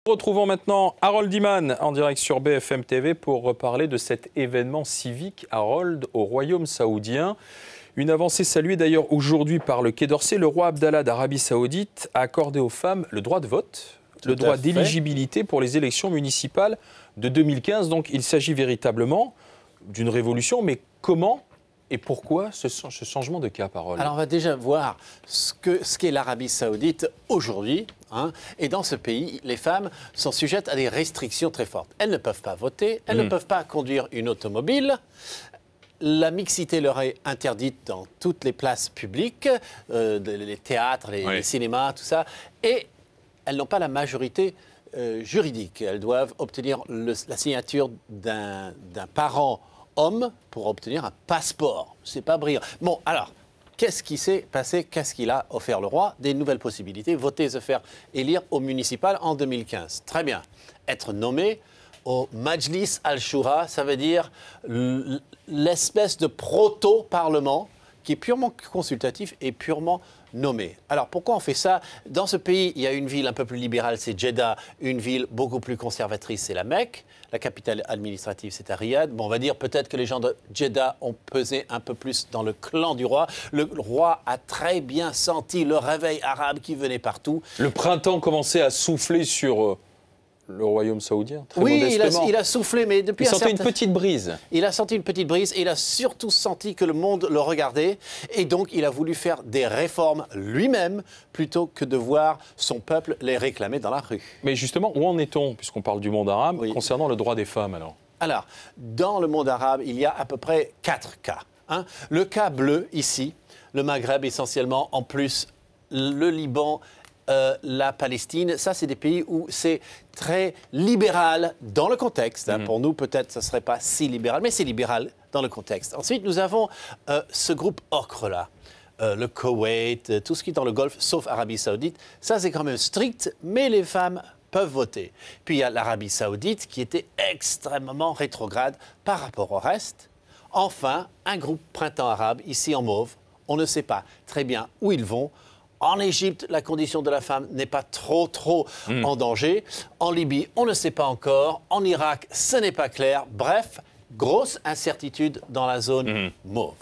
Retrouvons maintenant Harold Iman en direct sur BFM TV pour reparler de cet événement civique, Harold, au Royaume saoudien. Une avancée saluée d'ailleurs aujourd'hui par le Quai d'Orsay. Le roi Abdallah d'Arabie saoudite a accordé aux femmes le droit de vote, le droit d'éligibilité pour les élections municipales de 2015. Donc il s'agit véritablement d'une révolution, mais comment et pourquoi ce changement de cap, Harold? Alors on va déjà voir ce qu'est l'Arabie saoudite aujourd'hui. Et dans ce pays, les femmes sont sujettes à des restrictions très fortes. Elles ne peuvent pas voter, elles ne peuvent pas conduire une automobile. La mixité leur est interdite dans toutes les places publiques, les théâtres, les cinémas, tout ça. Et elles n'ont pas la majorité juridique. Elles doivent obtenir la signature d'un parent homme pour obtenir un passeport. C'est pas brillant. Bon, alors, qu'est-ce qui s'est passé? Qu'est-ce qu'il a offert le roi? Des nouvelles possibilités. Voter, se faire élire au municipal en 2015. Très bien. Être nommé au Majlis al-Shura, ça veut dire l'espèce de proto-parlement qui est purement consultatif et purement nommé. Alors pourquoi on fait ça? Dans ce pays, il y a une ville un peu plus libérale, c'est Jeddah. Une ville beaucoup plus conservatrice, c'est la Mecque. La capitale administrative, c'est à Riyad. Bon, on va dire peut-être que les gens de Jeddah ont pesé un peu plus dans le clan du roi. Le roi a très bien senti le réveil arabe qui venait partout. Le printemps commençait à souffler sur le royaume saoudien, très oui, modestement. il a soufflé, mais depuis il sentait une petite brise. Il a senti une petite brise et il a surtout senti que le monde le regardait. Et donc, il a voulu faire des réformes lui-même plutôt que de voir son peuple les réclamer dans la rue. Mais justement, où en est-on, puisqu'on parle du monde arabe, concernant le droit des femmes alors? Alors, dans le monde arabe, il y a à peu près 4 cas. Le cas bleu, ici, le Maghreb essentiellement, en plus, le Liban, la Palestine, ça c'est des pays où c'est très libéral dans le contexte. Pour nous, peut-être, ce ne serait pas si libéral, mais c'est libéral dans le contexte. Ensuite, nous avons ce groupe ocre-là, le Koweït, tout ce qui est dans le Golfe, sauf Arabie Saoudite. Ça, c'est quand même strict, mais les femmes peuvent voter. Puis il y a l'Arabie Saoudite qui était extrêmement rétrograde par rapport au reste. Enfin, un groupe printemps arabe, ici en mauve. On ne sait pas très bien où ils vont. En Égypte, la condition de la femme n'est pas trop en danger. En Libye, on ne sait pas encore. En Irak, ce n'est pas clair. Bref, grosse incertitude dans la zone mauve.